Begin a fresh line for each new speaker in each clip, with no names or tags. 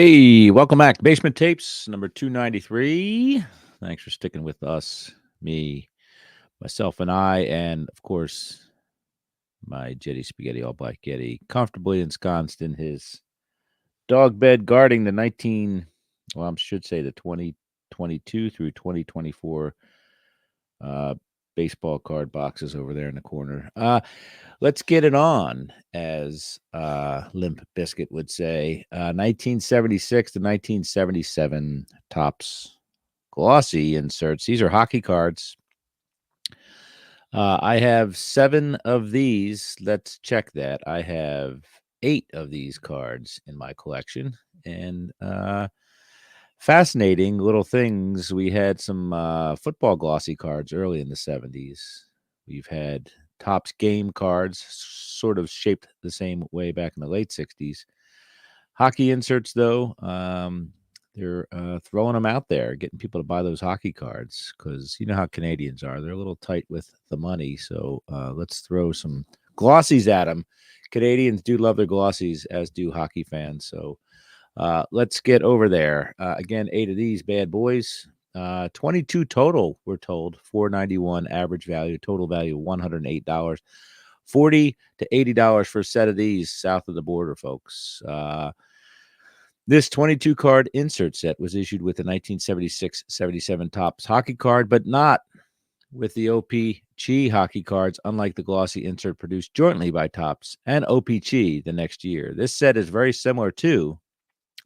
Hey, welcome back to Basement Tapes, number 293. Thanks for sticking with us, me, myself, and I, and of course, my Jetty Spaghetti All Black Yeti, comfortably ensconced in his dog bed guarding the I should say the 2022 through 2024 uh, baseball card boxes over there in the corner. Let's get it on, as Limp Biscuit would say. 1976 to 1977 Topps Glossy inserts. These are hockey cards. I have 7 of these. Let's check that. I have 8 of these cards in my collection. And fascinating little things. We had some football glossy cards early in the 70s. We've had Topps game cards, sort of shaped the same way back in the late 60s. Hockey inserts, though, they're throwing them out there, getting people to buy those hockey cards because you know how Canadians are. They're a little tight with the money. So let's throw some glossies at them. Canadians do love their glossies, as do hockey fans. So let's get over there. Again, 8 of these bad boys. 22 total, we're told. $491 average value, total value $108. $40 to $80 for a set of these south of the border, folks. This 22 card insert set was issued with the 1976-77 Topps hockey card, but not with the OPG hockey cards, unlike the glossy insert produced jointly by Topps and OPG the next year. This set is very similar to,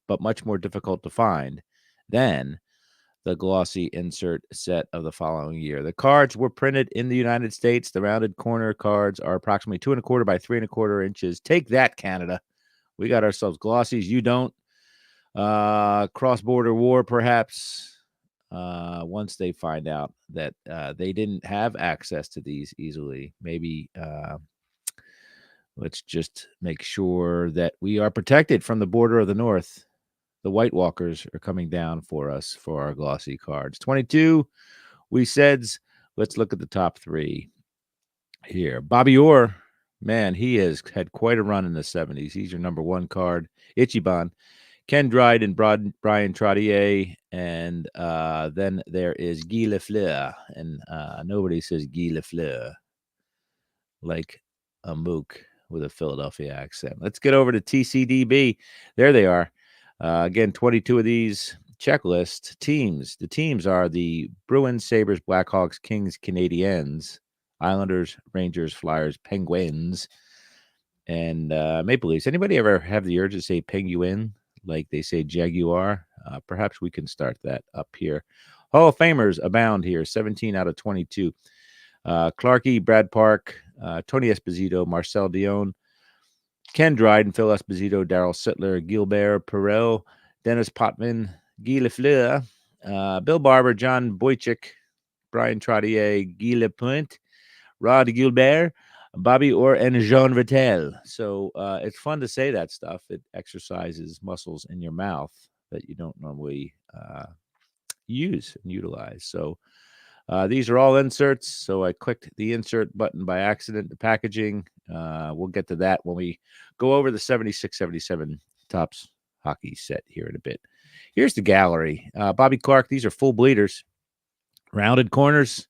but much more difficult to find than the glossy insert set of the following year. The cards were printed in the United States. The rounded corner cards are approximately 2¼ by 3¼ inches. Take that, Canada. We got ourselves glossies. You don't. Cross-border war, perhaps, once they find out that they didn't have access to these easily. Maybe let's just make sure that we are protected from the border of the North. The White Walkers are coming down for us for our glossy cards. 22, we said. Let's look at the top 3 here. Bobby Orr, man, he has had quite a run in the 70s. He's your number 1 card. Ichiban. Ken Dryden and Brian Trottier, and then there is Guy Lafleur, and nobody says Guy Lafleur like a mook with a Philadelphia accent. Let's get over to TCDB. There they are. Again, 22 of these. Checklist teams. The teams are the Bruins, Sabres, Blackhawks, Kings, Canadiens, Islanders, Rangers, Flyers, Penguins, and Maple Leafs. Anybody ever have the urge to say Penguin like they say Jaguar? Perhaps we can start that up here. Hall of Famers abound here. 17 out of 22. Clarkey, Brad Park, Tony Esposito, Marcel Dion, Ken Dryden, Phil Esposito, Daryl Sittler, Gilbert Perel, Dennis Potvin, Guy Lafleur, Bill Barber, John Boychuk, Brian Trottier, Guy Lapointe, Rod Gilbert, Bobby Orr, and Jean Vittel. So it's fun to say that stuff. It exercises muscles in your mouth that you don't normally use and utilize. So these are all inserts. So I clicked the insert button by accident. The packaging, we'll get to that when we go over the 76-77 Topps hockey set here in a bit. Here's the gallery. Bobby Clark, these are full bleeders. Rounded corners.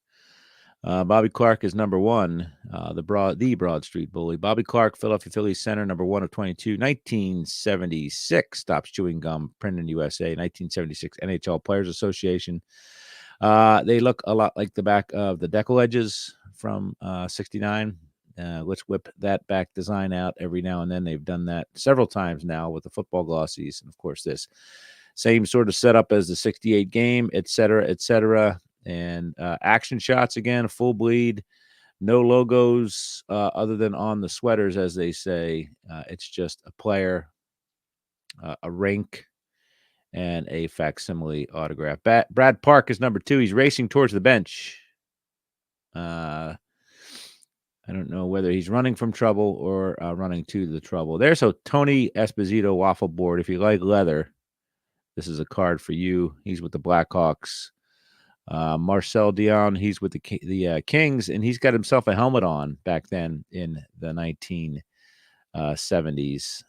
Bobby Clark is number 1, the Broad Street Bully. Bobby Clark, Philadelphia Phillies center, number 1 of 22. 1976, Stops Chewing Gum, printed in USA. 1976, NHL Players Association. They look a lot like the back of the decal edges from 69. Let's whip that back design out every now and then. They've done that several times now with the football glossies. And, of course, this same sort of setup as the 68 game, et cetera, et cetera. And action shots, again, full bleed, no logos other than on the sweaters, as they say. It's just a player, a rink, and a facsimile autograph. Brad Park is number 2. He's racing towards the bench. I don't know whether he's running from trouble or running to the trouble. There's a Tony Esposito waffle board. If you like leather, this is a card for you. He's with the Blackhawks. Marcel Dion, he's with the Kings, and he's got himself a helmet on back then in the 70s.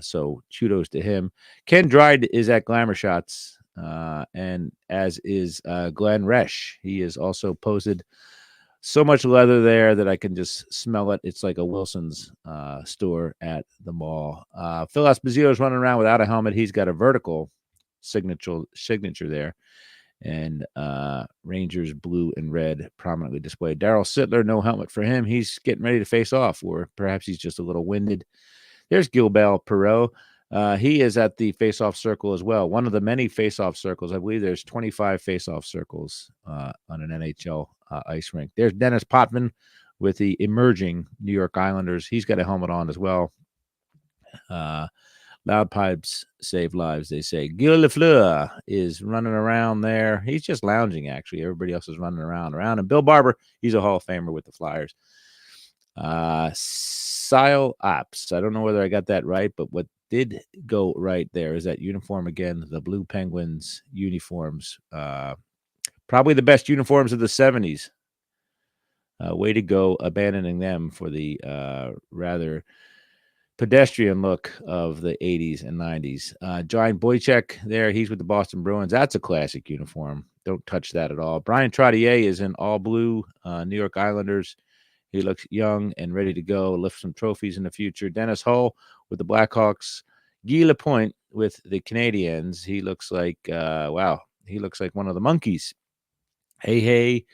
So kudos to him. Ken Dryde is at Glamour Shots, and as is Glenn Resch. He is also posted so much leather there that I can just smell it. It's like a Wilson's store at the mall. Phil Esposito is running around without a helmet. He's got a vertical signature there. And Rangers blue and red prominently displayed. Darryl Sittler, no helmet for him. He's getting ready to face off, or perhaps he's just a little winded. There's Gilbert Perot. He is at the face-off circle as well. One of the many face-off circles. I believe there's 25 face-off circles on an NHL ice rink. There's Dennis Potvin with the emerging New York Islanders. He's got a helmet on as well. Loud pipes save lives, they say. Gil Lafleur is running around there. He's just lounging, actually. Everybody else is running around. And Bill Barber, he's a Hall of Famer with the Flyers. Sile Ops. I don't know whether I got that right, but what did go right there is that uniform again, the Blue Penguins uniforms. Probably the best uniforms of the 70s. Way to go, abandoning them for the rather pedestrian look of the 80s and 90s. John Boychuk there, he's with the Boston Bruins. That's a classic uniform. Don't touch that at all. Brian Trottier is in all blue New York Islanders. He looks young and ready to go, lift some trophies in the future. Dennis Hull with the Blackhawks. Guy Lapointe with the Canadiens. He looks like, wow, he looks like one of the monkeys. Hey,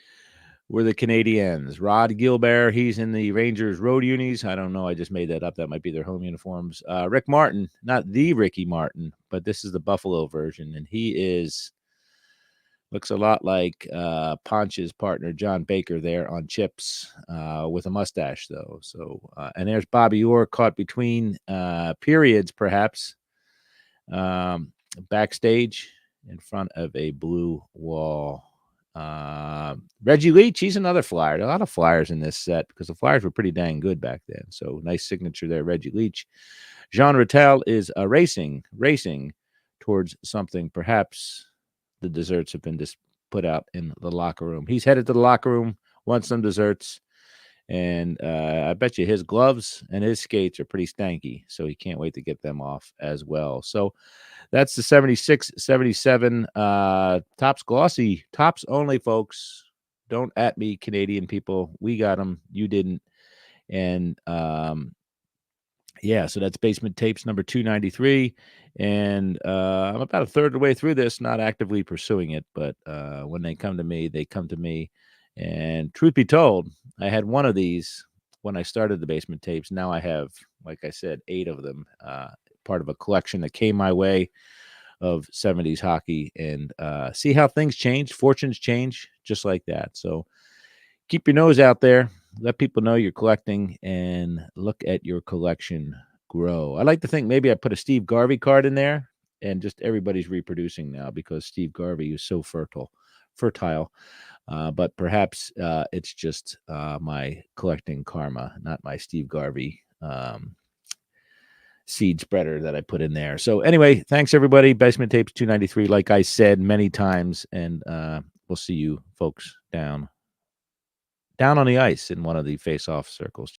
we're the Canadiens. Rod Gilbert, he's in the Rangers road unis. I don't know. I just made that up. That might be their home uniforms. Rick Martin, not the Ricky Martin, but this is the Buffalo version. And he looks a lot like Ponch's partner, John Baker, there on Chips with a mustache, though. So, and there's Bobby Orr caught between periods, perhaps, backstage in front of a blue wall. Reggie Leach, he's another Flyer. A lot of Flyers in this set because the Flyers were pretty dang good back then. So nice signature there, Reggie Leach. Jean Rattel is racing towards something. Perhaps the desserts have been just put out in the locker room. He's headed to the locker room, wants some desserts, and I bet you his gloves and his skates are pretty stanky, so he can't wait to get them off as well. So that's the 76, 77 Topps Glossy. Topps only, folks. Don't at me, Canadian people. We got them. You didn't. And yeah, so that's Basement Tapes number 293. And I'm about a third of the way through this, not actively pursuing it. But when they come to me, they come to me. And truth be told, I had one of these when I started the Basement Tapes. Now I have, like I said, 8 of them, part of a collection that came my way of 70s hockey. And see how things change. Fortunes change just like that. So keep your nose out there. Let people know you're collecting and look at your collection grow. I like to think maybe I put a Steve Garvey card in there, and just everybody's reproducing now because Steve Garvey is so fertile. But perhaps it's just my collecting karma, not my Steve Garvey seed spreader that I put in there. So anyway, thanks everybody. Basement Tapes 293, like I said many times, and we'll see you folks down on the ice in one of the face-off circles.